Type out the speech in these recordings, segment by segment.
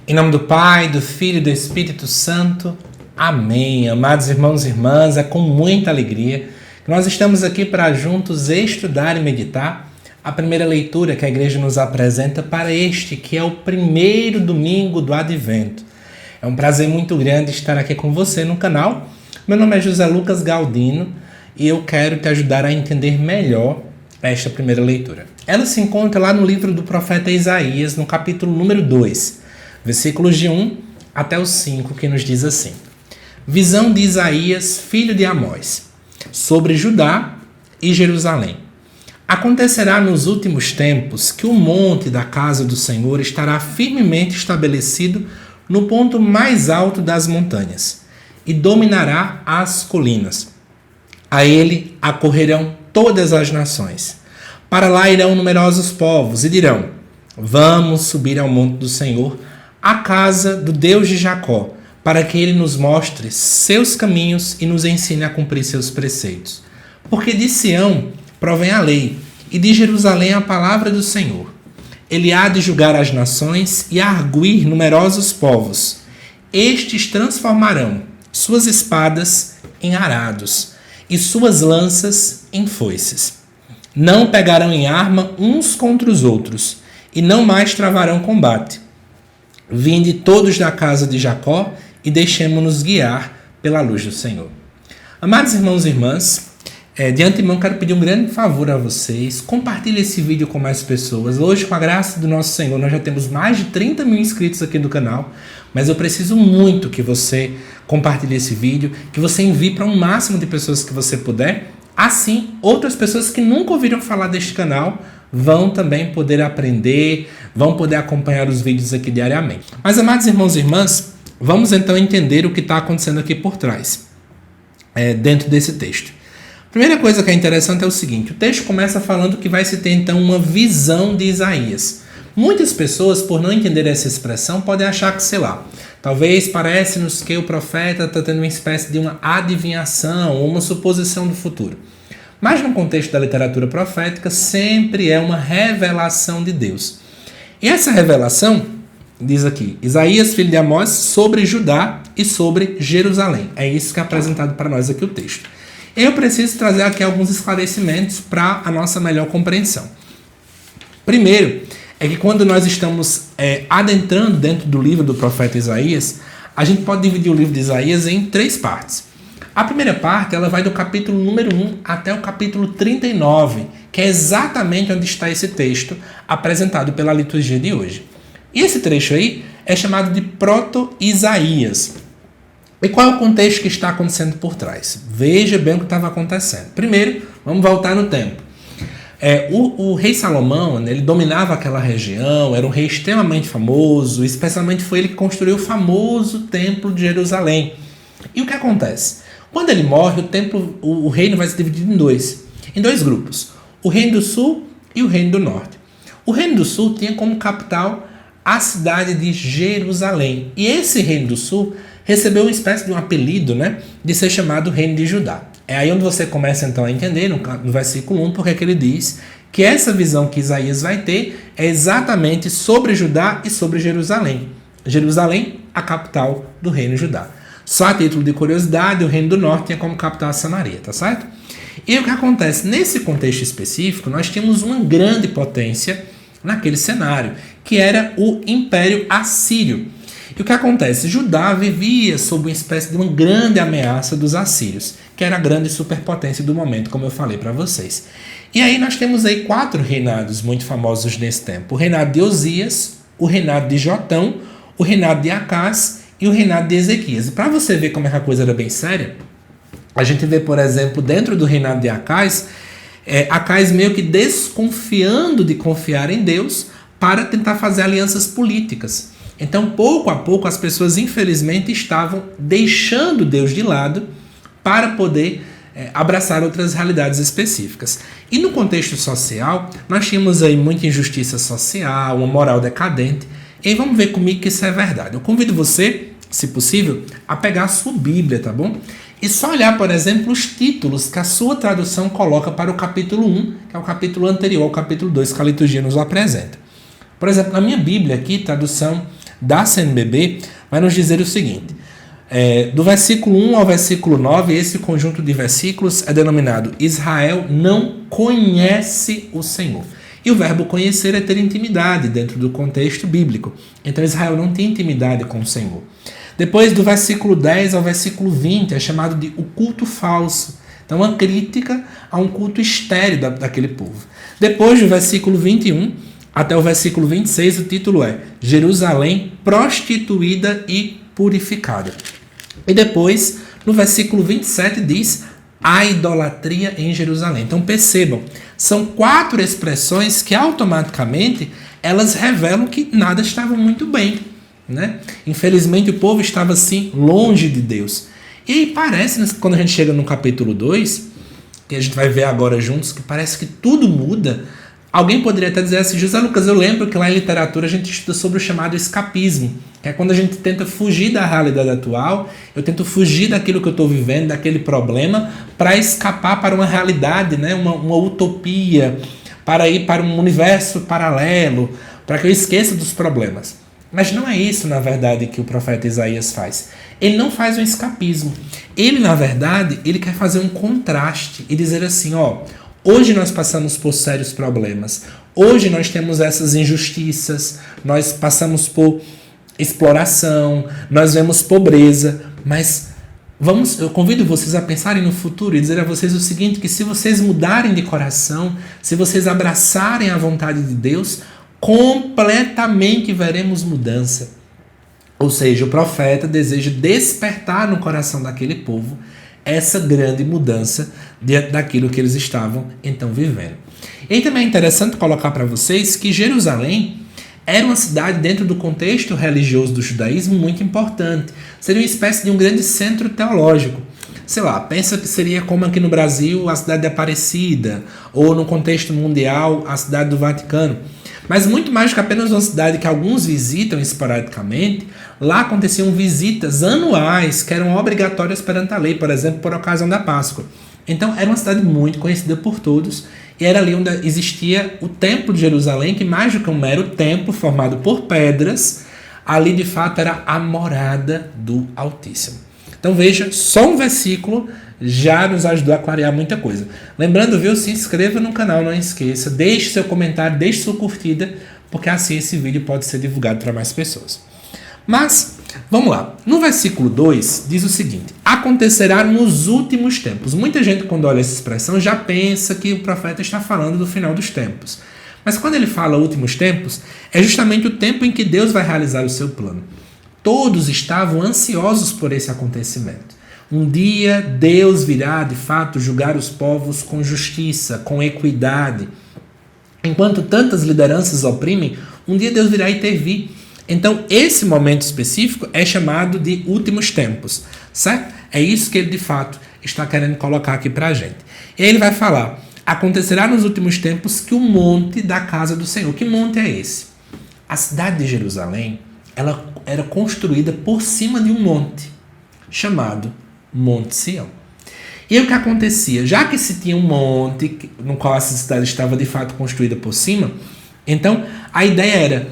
Em nome do Pai, do Filho e do Espírito Santo. Amém. Amados irmãos e irmãs, é com muita alegria que nós estamos aqui para juntos estudar e meditar a primeira leitura que a igreja nos apresenta para este, que é o primeiro domingo do Advento. É um prazer muito grande estar aqui com você no canal. Meu nome é José Lucas Galdino e eu quero te ajudar a entender melhor esta primeira leitura. Ela se encontra lá no livro do profeta Isaías, no capítulo número 2. Versículos de 1 até o 5, que nos diz assim: Visão de Isaías, filho de Amós, sobre Judá e Jerusalém. Acontecerá nos últimos tempos que o monte da casa do Senhor estará firmemente estabelecido no ponto mais alto das montanhas e dominará as colinas. A ele acorrerão todas as nações. Para lá irão numerosos povos e dirão: Vamos subir ao monte do Senhor, a casa do Deus de Jacó, para que ele nos mostre seus caminhos e nos ensine a cumprir seus preceitos. Porque de Sião provém a lei, e de Jerusalém a palavra do Senhor. Ele há de julgar as nações e arguir numerosos povos. Estes transformarão suas espadas em arados e suas lanças em foices. Não pegarão em arma uns contra os outros, e não mais travarão combate. Vinde todos da casa de Jacó e deixemo-nos guiar pela luz do Senhor. Amados irmãos e irmãs, de antemão quero pedir um grande favor a vocês. Compartilhe esse vídeo com mais pessoas. Hoje, com a graça do nosso Senhor, nós já temos mais de 30 mil inscritos aqui no canal, mas eu preciso muito que você compartilhe esse vídeo, que você envie para um máximo de pessoas que você puder. Assim, outras pessoas que nunca ouviram falar deste canal vão também poder aprender, vão poder acompanhar os vídeos aqui diariamente. Mas, amados irmãos e irmãs, vamos então entender o que está acontecendo aqui por trás, dentro desse texto. A primeira coisa que é interessante é o seguinte: o texto começa falando que vai se ter então uma visão de Isaías. Muitas pessoas, por não entender essa expressão, podem achar que, sei lá, talvez parece-nos que o profeta está tendo uma espécie de uma adivinhação ou uma suposição do futuro. Mas no contexto da literatura profética, sempre é uma revelação de Deus. E essa revelação, diz aqui, Isaías, filho de Amós, sobre Judá e sobre Jerusalém. É isso que é apresentado para nós aqui o texto. Eu preciso trazer aqui alguns esclarecimentos para a nossa melhor compreensão. Primeiro, é que quando nós estamos adentrando dentro do livro do profeta Isaías, a gente pode dividir o livro de Isaías em 3 partes. A primeira parte, ela vai do capítulo número 1 até o capítulo 39, que é exatamente onde está esse texto apresentado pela liturgia de hoje. E esse trecho aí é chamado de Proto-Isaías. E qual é o contexto que está acontecendo por trás? Veja bem o que estava acontecendo. Primeiro, vamos voltar no tempo. O rei Salomão, né, ele dominava aquela região, era um rei extremamente famoso, especialmente foi ele que construiu o famoso Templo de Jerusalém. E o que acontece? Quando ele morre, o reino vai se dividir em dois grupos. O reino do sul e o reino do norte. O reino do sul tinha como capital a cidade de Jerusalém. E esse reino do sul recebeu uma espécie de um apelido, né, de ser chamado reino de Judá. É aí onde você começa então a entender, no versículo 1, porque é que ele diz que essa visão que Isaías vai ter é exatamente sobre Judá e sobre Jerusalém. Jerusalém, a capital do reino de Judá. Só a título de curiosidade, o reino do norte tinha como capital a Samaria, tá certo? E o que acontece? Nesse contexto específico, nós tínhamos uma grande potência naquele cenário, que era o Império Assírio. E o que acontece? Judá vivia sob uma espécie de uma grande ameaça dos assírios, que era a grande superpotência do momento, como eu falei para vocês. E aí nós temos aí 4 reinados muito famosos nesse tempo. O reinado de Osias, o reinado de Jotão, o reinado de Acás e o reinado de Ezequias. E para você ver como é que a coisa era bem séria, a gente vê, por exemplo, dentro do reinado de Acás, Acás meio que desconfiando de confiar em Deus para tentar fazer alianças políticas. Então, pouco a pouco, as pessoas, infelizmente, estavam deixando Deus de lado para poder abraçar outras realidades específicas. E no contexto social, nós tínhamos aí muita injustiça social, uma moral decadente. E aí vamos ver comigo que isso é verdade. Eu convido você, se possível, a pegar a sua Bíblia, tá bom? E só olhar, por exemplo, os títulos que a sua tradução coloca para o capítulo 1, que é o capítulo anterior ao capítulo 2 que a liturgia nos apresenta. Por exemplo, na minha Bíblia aqui, tradução da CNBB, vai nos dizer o seguinte: do versículo 1 ao versículo 9, esse conjunto de versículos é denominado Israel não conhece o Senhor. E o verbo conhecer é ter intimidade dentro do contexto bíblico. Então Israel não tem intimidade com o Senhor. Depois do versículo 10 ao versículo 20 é chamado de o culto falso. Então uma crítica a um culto estéril daquele povo. Depois do versículo 21 até o versículo 26 o título é Jerusalém prostituída e purificada. E depois, no versículo 27, diz a idolatria em Jerusalém. Então percebam, são 4 expressões que automaticamente elas revelam que nada estava muito bem, né? Infelizmente o povo estava assim longe de Deus. E aí parece, quando a gente chega no capítulo 2, que a gente vai ver agora juntos, que parece que tudo muda. Alguém poderia até dizer assim: José Lucas, eu lembro que lá em literatura a gente estuda sobre o chamado escapismo, que é quando a gente tenta fugir da realidade atual, eu tento fugir daquilo que eu estou vivendo, daquele problema, para escapar para uma realidade, né? uma utopia, para ir para um universo paralelo, para que eu esqueça dos problemas. Mas não é isso, na verdade, que o profeta Isaías faz. Ele não faz um escapismo. Ele, na verdade, ele quer fazer um contraste e dizer assim, hoje nós passamos por sérios problemas. Hoje nós temos essas injustiças, nós passamos por exploração, nós vemos pobreza, mas eu convido vocês a pensarem no futuro e dizer a vocês o seguinte, que se vocês mudarem de coração, se vocês abraçarem a vontade de Deus, completamente veremos mudança. Ou seja, o profeta deseja despertar no coração daquele povo essa grande mudança diante daquilo que eles estavam então vivendo. E também é interessante colocar para vocês que Jerusalém era uma cidade dentro do contexto religioso do judaísmo muito importante. Seria uma espécie de um grande centro teológico. Sei lá, pensa que seria como aqui no Brasil a cidade de Aparecida, ou no contexto mundial a cidade do Vaticano. Mas muito mais do que apenas uma cidade que alguns visitam esporadicamente, lá aconteciam visitas anuais que eram obrigatórias perante a lei, por exemplo, por ocasião da Páscoa. Então era uma cidade muito conhecida por todos, e era ali onde existia o Templo de Jerusalém, que mais do que um mero templo formado por pedras, ali de fato era a morada do Altíssimo. Então veja, só um versículo já nos ajudou a clarear muita coisa. Lembrando, viu, se inscreva no canal, não esqueça, deixe seu comentário, deixe sua curtida, porque assim esse vídeo pode ser divulgado para mais pessoas. Mas, vamos lá. No versículo 2 diz o seguinte: acontecerá nos últimos tempos. Muita gente, quando olha essa expressão, já pensa que o profeta está falando do final dos tempos. Mas quando ele fala últimos tempos, é justamente o tempo em que Deus vai realizar o seu plano. Todos estavam ansiosos por esse acontecimento. Um dia Deus virá, de fato, julgar os povos com justiça, com equidade. Enquanto tantas lideranças oprimem, um dia Deus virá intervir. Então, esse momento específico é chamado de últimos tempos, certo? É isso que ele, de fato, está querendo colocar aqui para a gente. E aí ele vai falar: acontecerá nos últimos tempos que o monte da casa do Senhor. Que monte é esse? A cidade de Jerusalém, ela era construída por cima de um monte, chamado Monte Sião. E aí o que acontecia? Já que se tinha um monte no qual essa cidade estava de fato construída por cima, então a ideia era,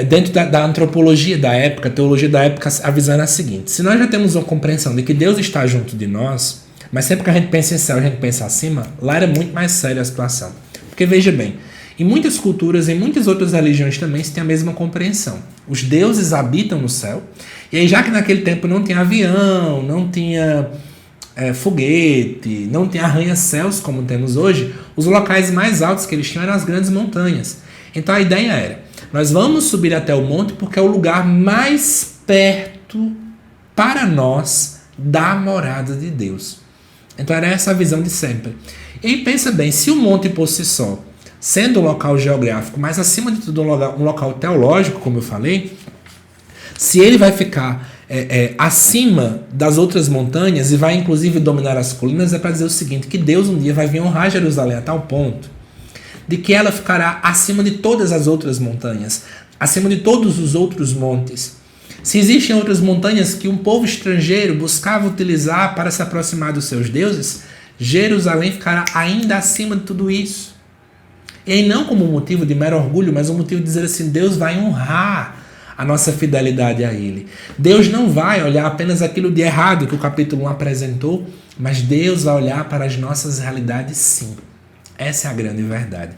dentro da antropologia da época, a teologia da época, a visão era a seguinte: se nós já temos uma compreensão de que Deus está junto de nós, mas sempre que a gente pensa em céu, a gente pensa acima, lá era muito mais séria a situação. Porque veja bem, em muitas culturas, em muitas outras religiões também se tem a mesma compreensão. Os deuses habitam no céu, e aí já que naquele tempo não tinha avião, não tinha foguete, não tinha arranha-céus como temos hoje, os locais mais altos que eles tinham eram as grandes montanhas. Então a ideia era: nós vamos subir até o monte porque é o lugar mais perto para nós da morada de Deus. Então era essa a visão de sempre. E aí pensa bem, se o monte por si só, sendo um local geográfico, mas acima de tudo um local teológico, como eu falei, se ele vai ficar acima das outras montanhas e vai inclusive dominar as colinas, é para dizer o seguinte: que Deus um dia vai vir honrar Jerusalém a tal ponto de que ela ficará acima de todas as outras montanhas, acima de todos os outros montes. Se existem outras montanhas que um povo estrangeiro buscava utilizar para se aproximar dos seus deuses, Jerusalém ficará ainda acima de tudo isso. E aí não como um motivo de mero orgulho, mas um motivo de dizer assim: Deus vai honrar a nossa fidelidade a Ele. Deus não vai olhar apenas aquilo de errado que o capítulo 1 apresentou, mas Deus vai olhar para as nossas realidades sim. Essa é a grande verdade.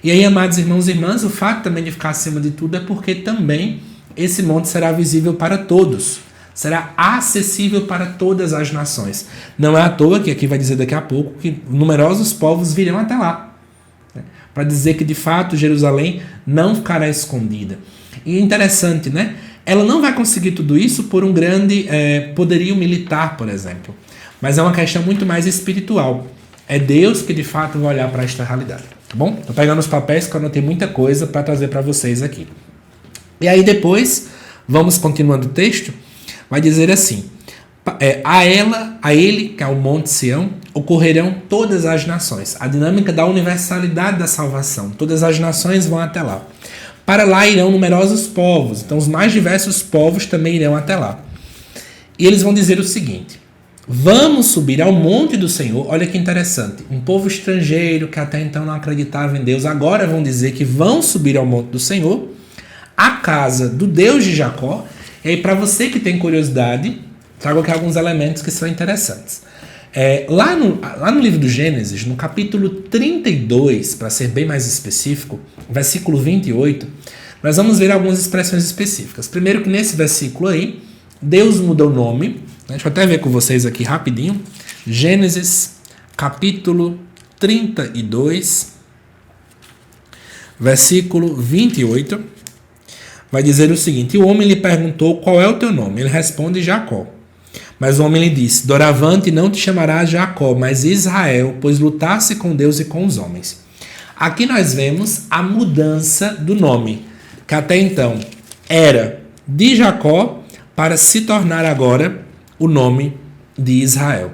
E aí, amados irmãos e irmãs, o fato também de ficar acima de tudo é porque também esse monte será visível para todos. Será acessível para todas as nações. Não é à toa que aqui vai dizer daqui a pouco que numerosos povos virão até lá. Para dizer que de fato Jerusalém não ficará escondida. E interessante, né? Ela não vai conseguir tudo isso por um grande poderio militar, por exemplo. Mas é uma questão muito mais espiritual. É Deus que de fato vai olhar para esta realidade. Tá bom? Estou pegando os papéis que eu anotei muita coisa para trazer para vocês aqui. E aí depois, vamos continuando o texto, vai dizer assim: a ele, que é o Monte Sião, ocorrerão todas as nações. A dinâmica da universalidade da salvação. Todas as nações vão até lá. Para lá irão numerosos povos. Então os mais diversos povos também irão até lá. E eles vão dizer o seguinte: vamos subir ao monte do Senhor. Olha que interessante. Um povo estrangeiro que até então não acreditava em Deus, agora vão dizer que vão subir ao monte do Senhor, a casa do Deus de Jacó. E aí, para você que tem curiosidade, trago aqui alguns elementos que são interessantes. Lá no livro do Gênesis, no capítulo 32, para ser bem mais específico, versículo 28, nós vamos ver algumas expressões específicas. Primeiro que nesse versículo aí, Deus muda o nome. Deixa eu até ver com vocês aqui rapidinho. Gênesis, capítulo 32, versículo 28, vai dizer o seguinte: o homem lhe perguntou: qual é o teu nome? Ele responde: Jacó. Mas o homem lhe disse: doravante não te chamarás Jacó, mas Israel, pois lutasse com Deus e com os homens. Aqui nós vemos a mudança do nome, que até então era de Jacó para se tornar agora o nome de Israel.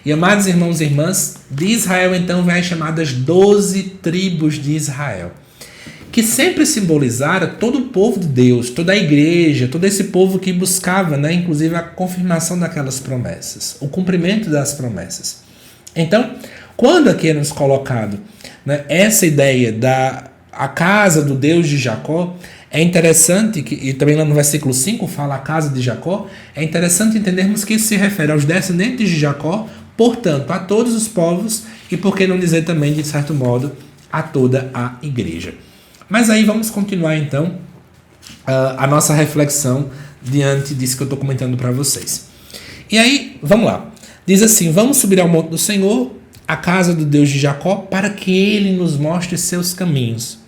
E amados irmãos e irmãs, de Israel então vem as chamadas 12 tribos de Israel, que sempre simbolizaram todo o povo de Deus, toda a igreja, todo esse povo que buscava, né, inclusive a confirmação daquelas promessas, o cumprimento das promessas. Então, quando aqui é nos colocado, né, essa ideia da a casa do Deus de Jacó, é interessante, e também lá no versículo 5 fala a casa de Jacó, é interessante entendermos que isso se refere aos descendentes de Jacó, portanto, a todos os povos, e por que não dizer também, de certo modo, a toda a igreja. Mas aí vamos continuar então a nossa reflexão diante disso que eu estou comentando para vocês. E aí, vamos lá. Diz assim: vamos subir ao monte do Senhor, a casa do Deus de Jacó, para que Ele nos mostre seus caminhos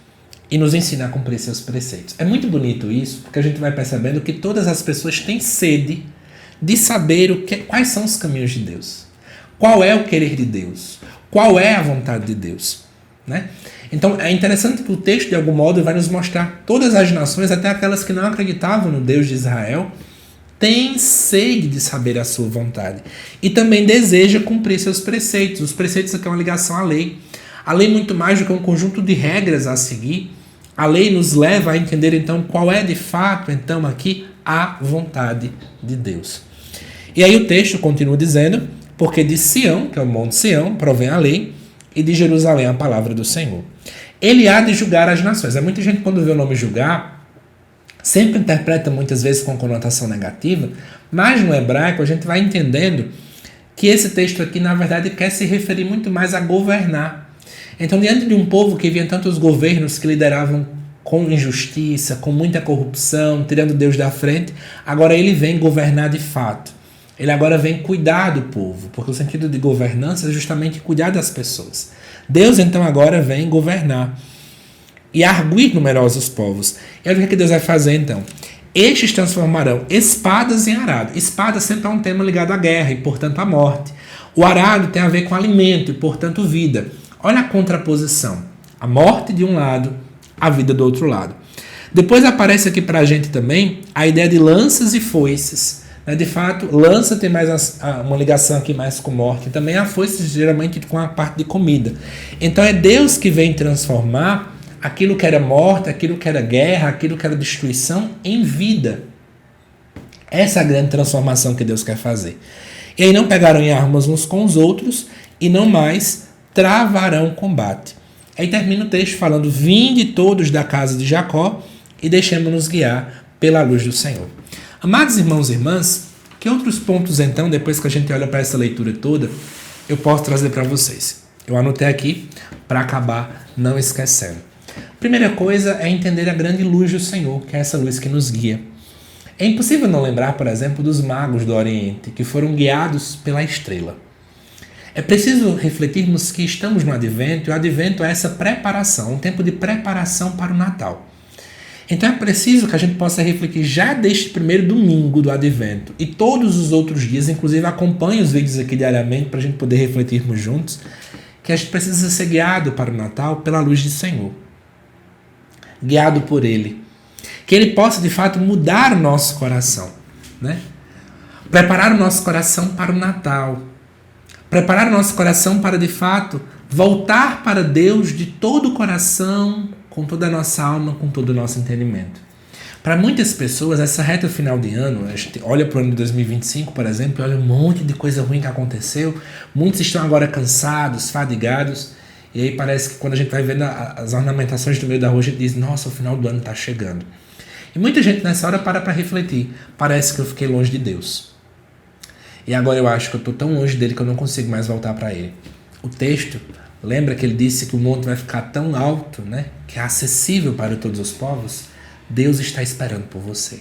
e nos ensine a cumprir seus preceitos. É muito bonito isso, porque a gente vai percebendo que todas as pessoas têm sede de saber quais são os caminhos de Deus. Qual é o querer de Deus? Qual é a vontade de Deus? Né? Então é interessante que o texto de algum modo vai nos mostrar todas as nações, até aquelas que não acreditavam no Deus de Israel, têm sede de saber a sua vontade e também deseja cumprir seus preceitos. Os preceitos aqui é uma ligação à lei. A lei muito mais do que um conjunto de regras a seguir. A lei nos leva a entender então qual é de fato então aqui a vontade de Deus. E aí o texto continua dizendo: porque de Sião, que é o monte Sião, provém a lei, e de Jerusalém a palavra do Senhor. Ele há de julgar as nações. Muita gente, quando vê o nome julgar, sempre interpreta muitas vezes com conotação negativa, mas no hebraico a gente vai entendendo que esse texto aqui, na verdade, quer se referir muito mais a governar. Então, diante de um povo que via tantos governos que lideravam com injustiça, com muita corrupção, tirando Deus da frente, agora ele vem governar de fato. Ele agora vem cuidar do povo, porque o sentido de governança é justamente cuidar das pessoas. Deus, então, agora vem governar e arguir numerosos povos. E olha o que Deus vai fazer, então. Estes transformarão espadas em arado. Espada sempre é um tema ligado à guerra e, portanto, à morte. O arado tem a ver com alimento e, portanto, vida. Olha a contraposição. A morte de um lado, a vida do outro lado. Depois aparece aqui para a gente também a ideia de lanças e foices. De fato, lança tem mais uma ligação aqui mais com morte. Também a foice geralmente com a parte de comida. Então é Deus que vem transformar aquilo que era morte, aquilo que era guerra, aquilo que era destruição em vida. Essa é a grande transformação que Deus quer fazer. E aí não pegarão em armas uns com os outros e não mais travarão combate. Aí termina o texto falando: vinde todos da casa de Jacó e deixemos-nos guiar pela luz do Senhor. Amados irmãos e irmãs, que outros pontos então, depois que a gente olha para essa leitura toda, eu posso trazer para vocês? Eu anotei aqui para acabar não esquecendo. Primeira coisa é entender a grande luz do Senhor, que é essa luz que nos guia. É impossível não lembrar, por exemplo, dos magos do Oriente, que foram guiados pela estrela. É preciso refletirmos que estamos no Advento, e o Advento é essa preparação, um tempo de preparação para o Natal. Então é preciso que a gente possa refletir já deste primeiro domingo do Advento e todos os outros dias, inclusive acompanhe os vídeos aqui diariamente para a gente poder refletirmos juntos, que a gente precisa ser guiado para o Natal pela luz do Senhor. Guiado por Ele. Que Ele possa de fato mudar o nosso coração, né? Preparar o nosso coração para o Natal. Preparar o nosso coração para de fato voltar para Deus de todo o coração, com toda a nossa alma, com todo o nosso entendimento. Para muitas pessoas, essa reta final de ano, a gente olha para o ano de 2025, por exemplo, e olha um monte de coisa ruim que aconteceu, muitos estão agora cansados, fadigados, e aí parece que quando a gente vai vendo as ornamentações do meio da rua, a gente diz, nossa, o final do ano está chegando. E muita gente nessa hora para refletir, parece que eu fiquei longe de Deus. E agora eu acho que eu estou tão longe dele que eu não consigo mais voltar para ele. O texto lembra que ele disse que o monte vai ficar tão alto, né, que é acessível para todos os povos? Deus está esperando por você.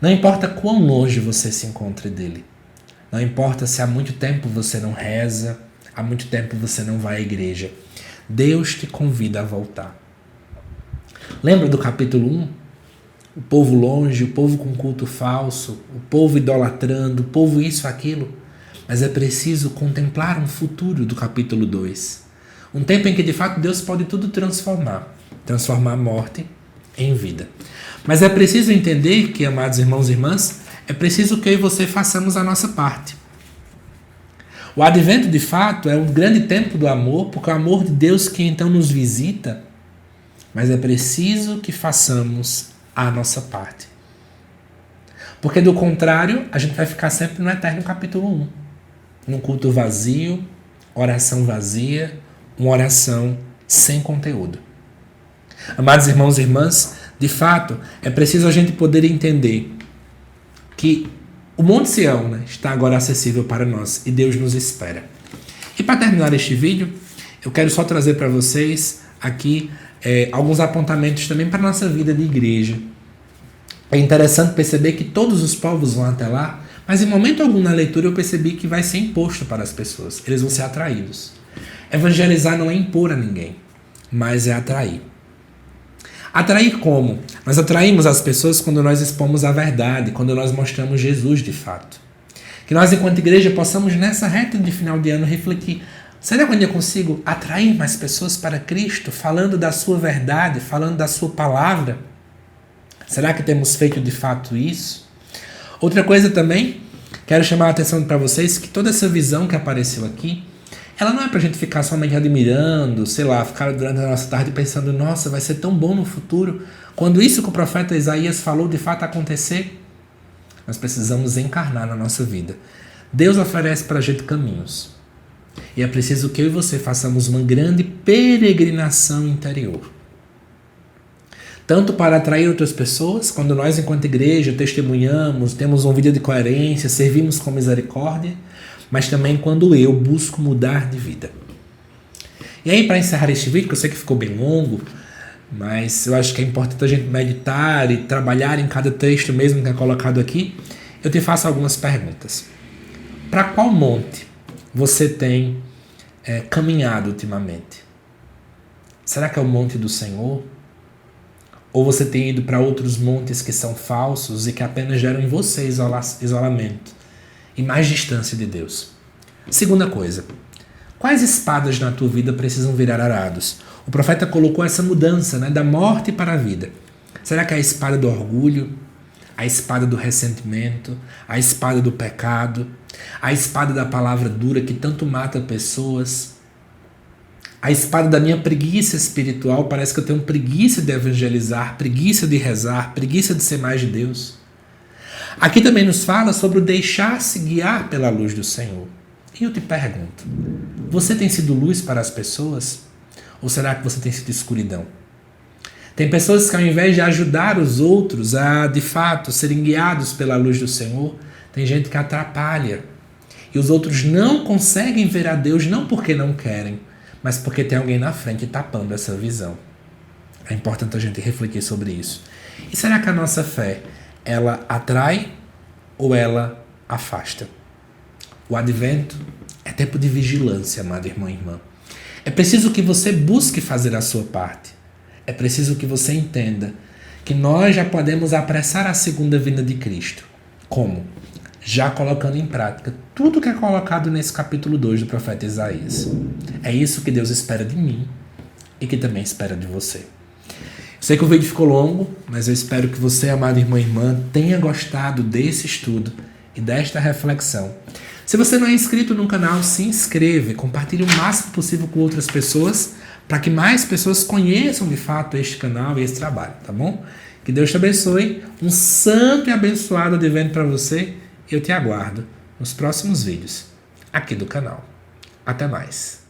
Não importa quão longe você se encontre dele. Não importa se há muito tempo você não reza, há muito tempo você não vai à igreja. Deus te convida a voltar. Lembra do capítulo 1? O povo longe, o povo com culto falso, o povo idolatrando, o povo isso, aquilo. Mas é preciso contemplar um futuro do capítulo 2. Um tempo em que de fato Deus pode tudo transformar. Transformar a morte em vida. Mas é preciso entender que, amados irmãos e irmãs, é preciso que eu e você façamos a nossa parte. O Advento de fato é um grande tempo do amor, porque é o amor de Deus que então nos visita. Mas é preciso que façamos a nossa parte. Porque do contrário, a gente vai ficar sempre no eterno capítulo 1. Num culto vazio, oração vazia, uma oração sem conteúdo. Amados irmãos e irmãs, de fato, é preciso a gente poder entender que o Monte Sião, né, está agora acessível para nós e Deus nos espera. E para terminar este vídeo, eu quero só trazer para vocês aqui alguns apontamentos também para a nossa vida de igreja. É interessante perceber que todos os povos vão até lá, mas em momento algum na leitura eu percebi que vai ser imposto para as pessoas. Eles vão ser atraídos. Evangelizar não é impor a ninguém, mas é atrair. Atrair como? Nós atraímos as pessoas quando nós expomos a verdade, quando nós mostramos Jesus de fato. Que nós, enquanto igreja, possamos nessa reta de final de ano refletir. Será que eu consigo atrair mais pessoas para Cristo, falando da sua verdade, falando da sua palavra? Será que temos feito de fato isso? Outra coisa também, quero chamar a atenção para vocês que toda essa visão que apareceu aqui, ela não é para a gente ficar somente admirando, sei lá, ficar durante a nossa tarde pensando, nossa, vai ser tão bom no futuro. Quando isso que o profeta Isaías falou de fato acontecer, nós precisamos encarnar na nossa vida. Deus oferece para a gente caminhos. E é preciso que eu e você façamos uma grande peregrinação interior. Tanto para atrair outras pessoas, quando nós, enquanto igreja, testemunhamos, temos uma vida de coerência, servimos com misericórdia, mas também quando eu busco mudar de vida. E aí, para encerrar este vídeo, que eu sei que ficou bem longo, mas eu acho que é importante a gente meditar e trabalhar em cada texto mesmo que é colocado aqui, eu te faço algumas perguntas. Para qual monte você tem caminhado ultimamente? Será que é o monte do Senhor? Ou você tem ido para outros montes que são falsos e que apenas geram em você isolamento e mais distância de Deus? Segunda coisa, quais espadas na tua vida precisam virar arados? O profeta colocou essa mudança, né, da morte para a vida. Será que é a espada do orgulho, a espada do ressentimento, a espada do pecado, a espada da palavra dura que tanto mata pessoas? A espada da minha preguiça espiritual, parece que eu tenho preguiça de evangelizar, preguiça de rezar, preguiça de ser mais de Deus. Aqui também nos fala sobre o deixar-se guiar pela luz do Senhor. E eu te pergunto, você tem sido luz para as pessoas? Ou será que você tem sido escuridão? Tem pessoas que ao invés de ajudar os outros a, de fato, serem guiados pela luz do Senhor, tem gente que atrapalha. E os outros não conseguem ver a Deus não porque não querem, mas porque tem alguém na frente tapando essa visão. É importante a gente refletir sobre isso. E será que a nossa fé, ela atrai ou ela afasta? O advento é tempo de vigilância, amado irmão e irmã. É preciso que você busque fazer a sua parte. É preciso que você entenda que nós já podemos apressar a segunda vinda de Cristo. Como? Já colocando em prática tudo que é colocado nesse capítulo 2 do profeta Isaías. É isso que Deus espera de mim e que também espera de você. Sei que o vídeo ficou longo, mas eu espero que você, amado irmão e irmã, tenha gostado desse estudo e desta reflexão. Se você não é inscrito no canal, se inscreva e compartilhe o máximo possível com outras pessoas para que mais pessoas conheçam de fato este canal e esse trabalho, tá bom? Que Deus te abençoe, um santo e abençoado advento para você e eu te aguardo nos próximos vídeos aqui do canal. Até mais!